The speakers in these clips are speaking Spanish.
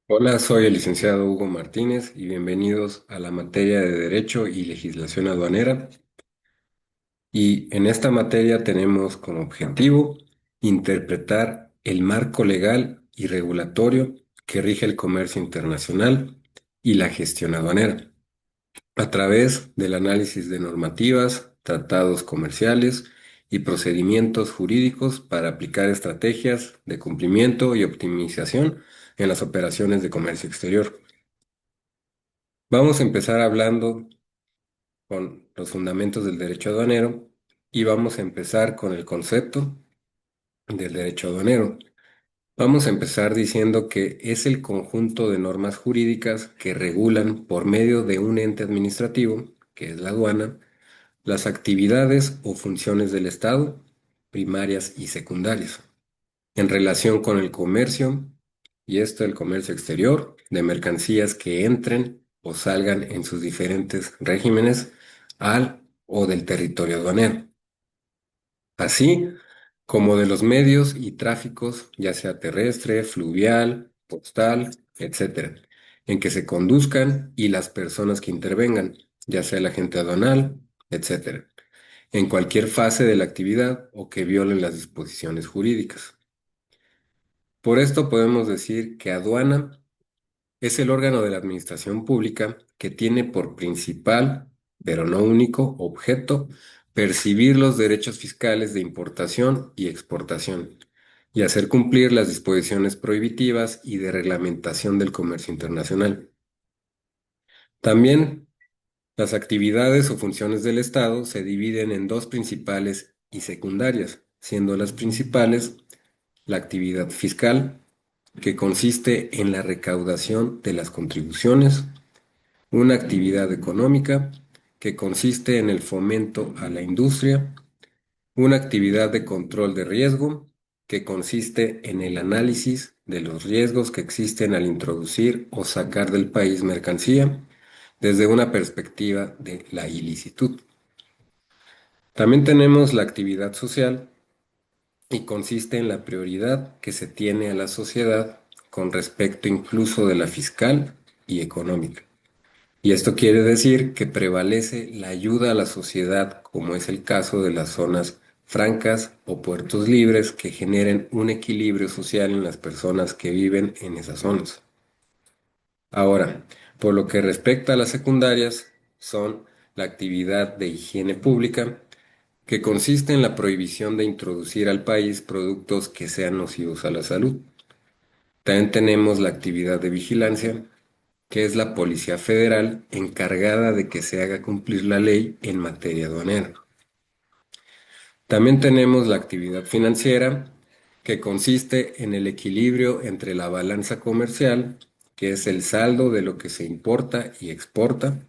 Hola, soy el licenciado Hugo Martínez y bienvenidos a la materia de Derecho y Legislación Aduanera. Y en esta materia tenemos como objetivo interpretar el marco legal y regulatorio que rige el comercio internacional y la gestión aduanera, a través del análisis de normativas, tratados comerciales y procedimientos jurídicos para aplicar estrategias de cumplimiento y optimización en las operaciones de comercio exterior. Vamos a empezar hablando con los fundamentos del derecho aduanero y vamos a empezar con el concepto del derecho aduanero. Vamos a empezar diciendo que es el conjunto de normas jurídicas que regulan por medio de un ente administrativo, que es la aduana, las actividades o funciones del Estado, primarias y secundarias, en relación con el comercio, y esto el comercio exterior, de mercancías que entren o salgan en sus diferentes regímenes al o del territorio aduanero, así como de los medios y tráficos, ya sea terrestre, fluvial, postal, etcétera, en que se conduzcan y las personas que intervengan, ya sea el agente aduanal, etcétera, en cualquier fase de la actividad o que violen las disposiciones jurídicas. Por esto podemos decir que aduana es el órgano de la administración pública que tiene por principal, pero no único, objeto percibir los derechos fiscales de importación y exportación y hacer cumplir las disposiciones prohibitivas y de reglamentación del comercio internacional. También las actividades o funciones del Estado se dividen en dos principales y secundarias, siendo las principales la actividad fiscal, que consiste en la recaudación de las contribuciones, una actividad económica, que consiste en el fomento a la industria, una actividad de control de riesgo, que consiste en el análisis de los riesgos que existen al introducir o sacar del país mercancía desde una perspectiva de la ilicitud. También tenemos la actividad social, y consiste en la prioridad que se tiene a la sociedad con respecto incluso de la fiscal y económica. Y esto quiere decir que prevalece la ayuda a la sociedad, como es el caso de las zonas francas o puertos libres que generen un equilibrio social en las personas que viven en esas zonas. Ahora, por lo que respecta a las secundarias, son la actividad de higiene pública, que consiste en la prohibición de introducir al país productos que sean nocivos a la salud. También tenemos la actividad de vigilancia, que es la Policía Federal encargada de que se haga cumplir la ley en materia aduanera. También tenemos la actividad financiera, que consiste en el equilibrio entre la balanza comercial, que es el saldo de lo que se importa y exporta,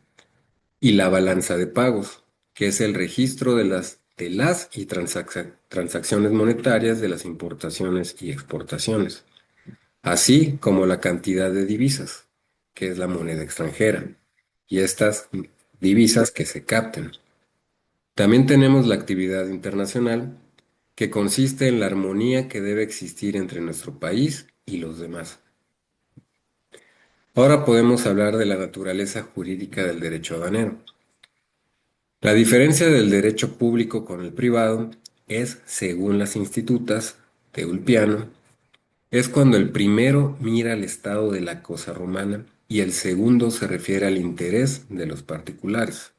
y la balanza de pagos, que es el registro de las transacciones monetarias de las importaciones y exportaciones, así como la cantidad de divisas, que es la moneda extranjera, y estas divisas que se capten. También tenemos la actividad internacional, que consiste en la armonía que debe existir entre nuestro país y los demás. Ahora podemos hablar de la naturaleza jurídica del derecho aduanero. La diferencia del derecho público con el privado es, según las institutas de Ulpiano, es cuando el primero mira al estado de la cosa romana y el segundo se refiere al interés de los particulares.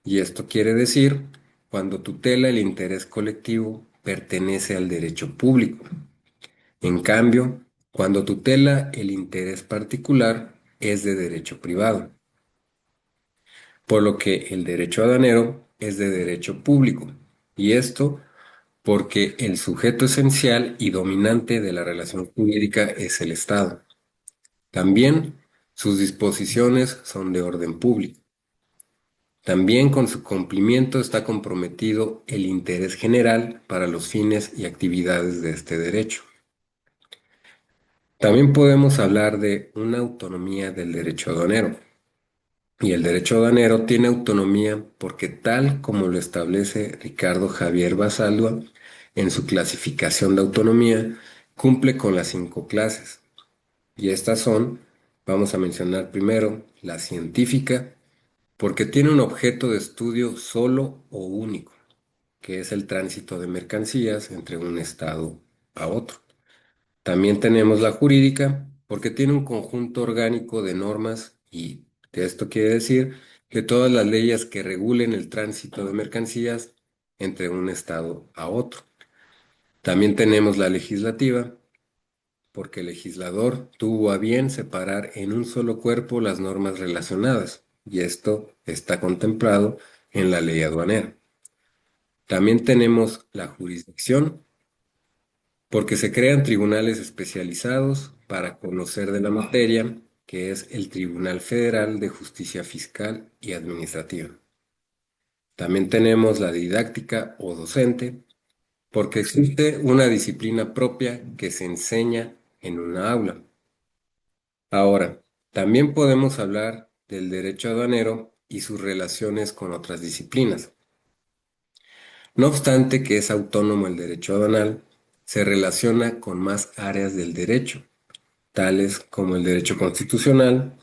Y esto quiere decir cuando tutela el interés colectivo pertenece al derecho público. En cambio, cuando tutela el interés particular es de derecho privado, por lo que el derecho aduanero es de derecho público. Y esto porque el sujeto esencial y dominante de la relación jurídica es el Estado. También sus disposiciones son de orden público. También con su cumplimiento está comprometido el interés general para los fines y actividades de este derecho. También podemos hablar de una autonomía del derecho aduanero. Y el derecho aduanero tiene autonomía porque tal como lo establece Ricardo Javier Basaldúa en su clasificación de autonomía, cumple con las 5 clases. Y estas son, vamos a mencionar primero la científica, porque tiene un objeto de estudio solo o único, que es el tránsito de mercancías entre un estado a otro. También tenemos la jurídica, porque tiene un conjunto orgánico de normas y esto quiere decir que todas las leyes que regulen el tránsito de mercancías entre un estado a otro. También tenemos la legislativa, porque el legislador tuvo a bien separar en un solo cuerpo las normas relacionadas, y esto está contemplado en la ley aduanera. También tenemos la jurisdicción, porque se crean tribunales especializados para conocer de la materia, que es el Tribunal Federal de Justicia Fiscal y Administrativa. También tenemos la didáctica o docente, porque existe una disciplina propia que se enseña en una aula. Ahora, también podemos hablar del derecho aduanero y sus relaciones con otras disciplinas. No obstante que es autónomo el derecho aduanal, se relaciona con más áreas del derecho, tales como el derecho constitucional,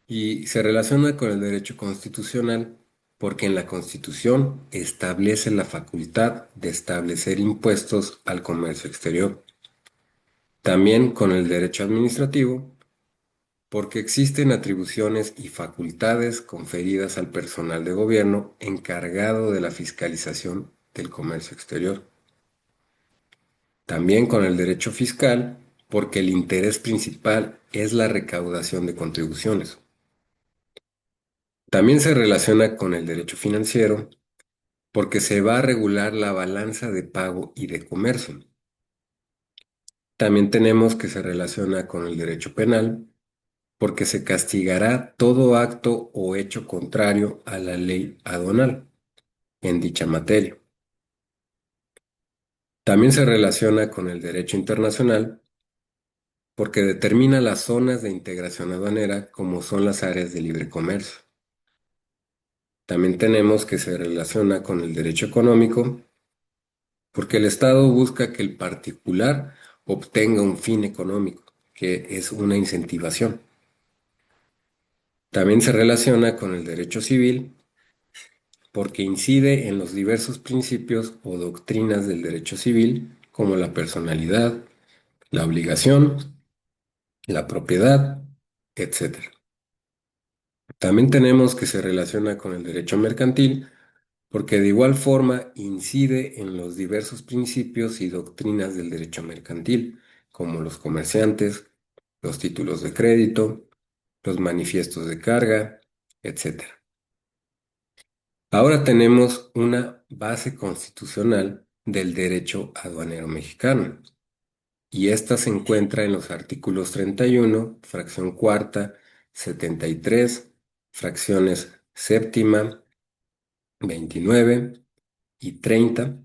y se relaciona con el derecho constitucional porque en la Constitución establece la facultad de establecer impuestos al comercio exterior. También con el derecho administrativo, porque existen atribuciones y facultades conferidas al personal de gobierno encargado de la fiscalización del comercio exterior. También con el derecho fiscal, porque el interés principal es la recaudación de contribuciones. También se relaciona con el derecho financiero, porque se va a regular la balanza de pago y de comercio. También tenemos que se relaciona con el derecho penal, porque se castigará todo acto o hecho contrario a la ley aduanal en dicha materia. También se relaciona con el derecho internacional, porque determina las zonas de integración aduanera como son las áreas de libre comercio. También tenemos que se relaciona con el derecho económico, porque el Estado busca que el particular obtenga un fin económico, que es una incentivación. También se relaciona con el derecho civil, porque incide en los diversos principios o doctrinas del derecho civil, como la personalidad, la obligación, la propiedad, etc. También tenemos que se relaciona con el derecho mercantil, porque de igual forma incide en los diversos principios y doctrinas del derecho mercantil, como los comerciantes, los títulos de crédito, los manifiestos de carga, etc. Ahora tenemos una base constitucional del derecho aduanero mexicano, y esta se encuentra en los artículos 31, fracción cuarta, 73, fracciones séptima, 29 y 30.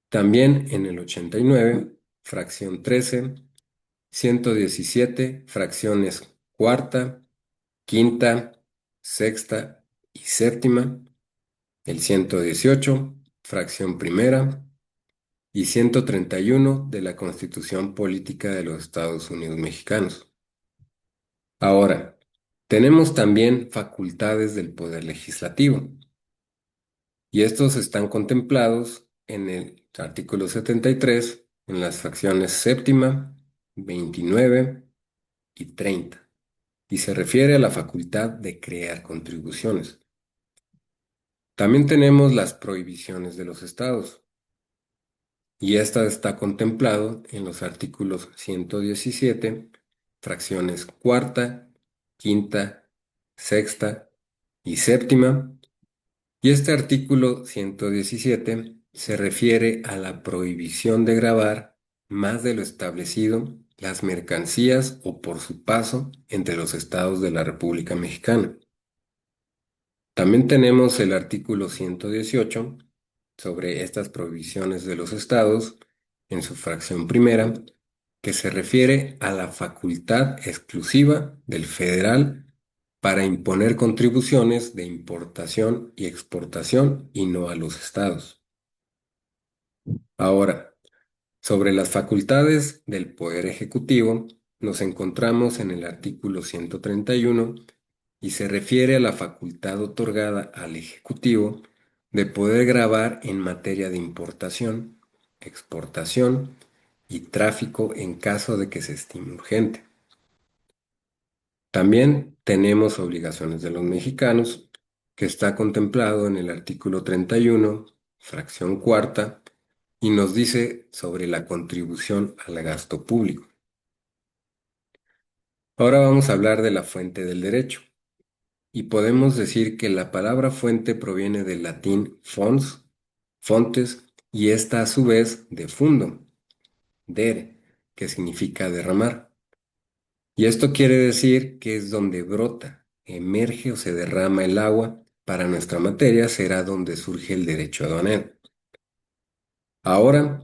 También en el 89, fracción 13, 117, fracciones cuarta, quinta, sexta y séptima, el 118, fracción primera y 131 de la Constitución Política de los Estados Unidos Mexicanos. Ahora, tenemos también facultades del Poder Legislativo, y estos están contemplados en el artículo 73, en las fracciones séptima, 29 y 30, y se refiere a la facultad de crear contribuciones. También tenemos las prohibiciones de los estados, y esta está contemplado en los artículos 117, fracciones cuarta, quinta, sexta y séptima. Y este artículo 117 se refiere a la prohibición de gravar más de lo establecido las mercancías o por su paso entre los estados de la República Mexicana. También tenemos el artículo 118 sobre estas prohibiciones de los estados en su fracción primera, que se refiere a la facultad exclusiva del federal para imponer contribuciones de importación y exportación y no a los estados. Ahora, sobre las facultades del Poder Ejecutivo, nos encontramos en el artículo 131 y se refiere a la facultad otorgada al Ejecutivo de poder gravar en materia de importación, exportación y tráfico en caso de que se estime urgente. También tenemos obligaciones de los mexicanos, que está contemplado en el artículo 31, fracción cuarta, y nos dice sobre la contribución al gasto público. Ahora vamos a hablar de la fuente del derecho, y podemos decir que la palabra fuente proviene del latín fons, fontes, y esta a su vez de fundo, dere, que significa derramar. Y esto quiere decir que es donde brota, emerge o se derrama el agua. Para nuestra materia será donde surge el derecho aduanero. Ahora,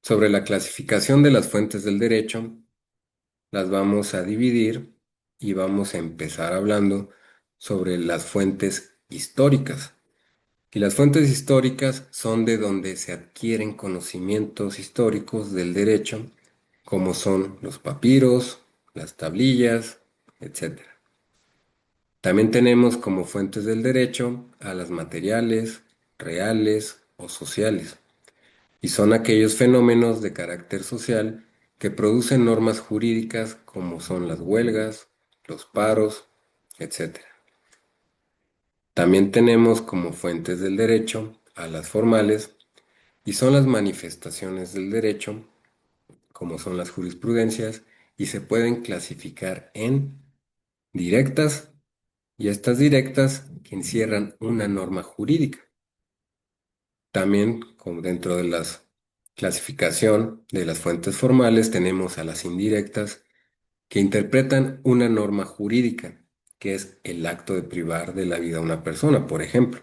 sobre la clasificación de las fuentes del derecho, las vamos a dividir y vamos a empezar hablando sobre las fuentes históricas. Y las fuentes históricas son de donde se adquieren conocimientos históricos del derecho, como son los papiros, las tablillas, etc. También tenemos como fuentes del derecho a las materiales, reales o sociales, y son aquellos fenómenos de carácter social que producen normas jurídicas como son las huelgas, los paros, etc. También tenemos como fuentes del derecho a las formales, y son las manifestaciones del derecho, como son las jurisprudencias, y se pueden clasificar en directas y estas directas que encierran una norma jurídica. También, como dentro de la clasificación de las fuentes formales, tenemos a las indirectas que interpretan una norma jurídica, que es el acto de privar de la vida a una persona, por ejemplo.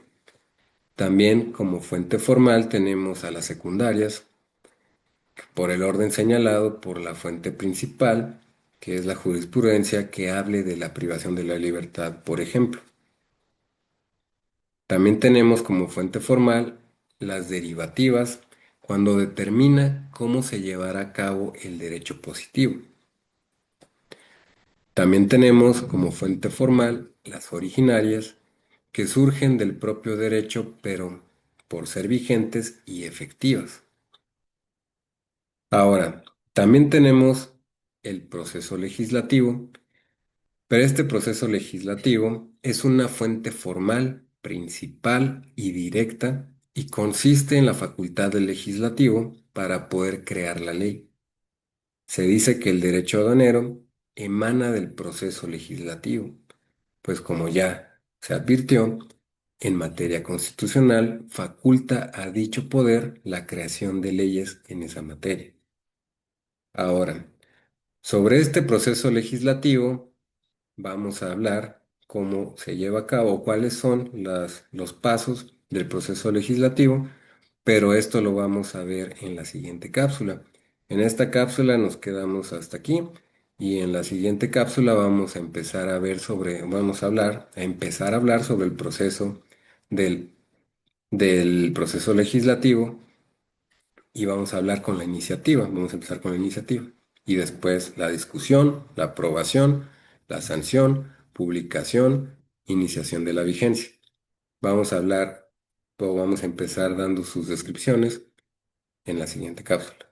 También como fuente formal tenemos a las secundarias, por el orden señalado por la fuente principal, que es la jurisprudencia que hable de la privación de la libertad, por ejemplo. También tenemos como fuente formal las derivativas, cuando determina cómo se llevará a cabo el derecho positivo. También tenemos como fuente formal las originarias, que surgen del propio derecho, pero por ser vigentes y efectivas. Ahora, también tenemos el proceso legislativo, pero este proceso legislativo es una fuente formal, principal y directa y consiste en la facultad del legislativo para poder crear la ley. Se dice que el derecho aduanero emana del proceso legislativo, pues como ya se advirtió, en materia constitucional faculta a dicho poder la creación de leyes en esa materia. Ahora, sobre este proceso legislativo, vamos a hablar cómo se lleva a cabo, cuáles son los pasos del proceso legislativo, pero esto lo vamos a ver en la siguiente cápsula. En esta cápsula nos quedamos hasta aquí y en la siguiente cápsula vamos a empezar a ver sobre, vamos a empezar a hablar sobre el proceso del, del proceso legislativo y vamos a hablar con la iniciativa. Vamos a empezar con la iniciativa. Y después la discusión, la aprobación, la sanción, publicación, iniciación de la vigencia. Vamos a hablar o vamos a empezar dando sus descripciones en la siguiente cápsula.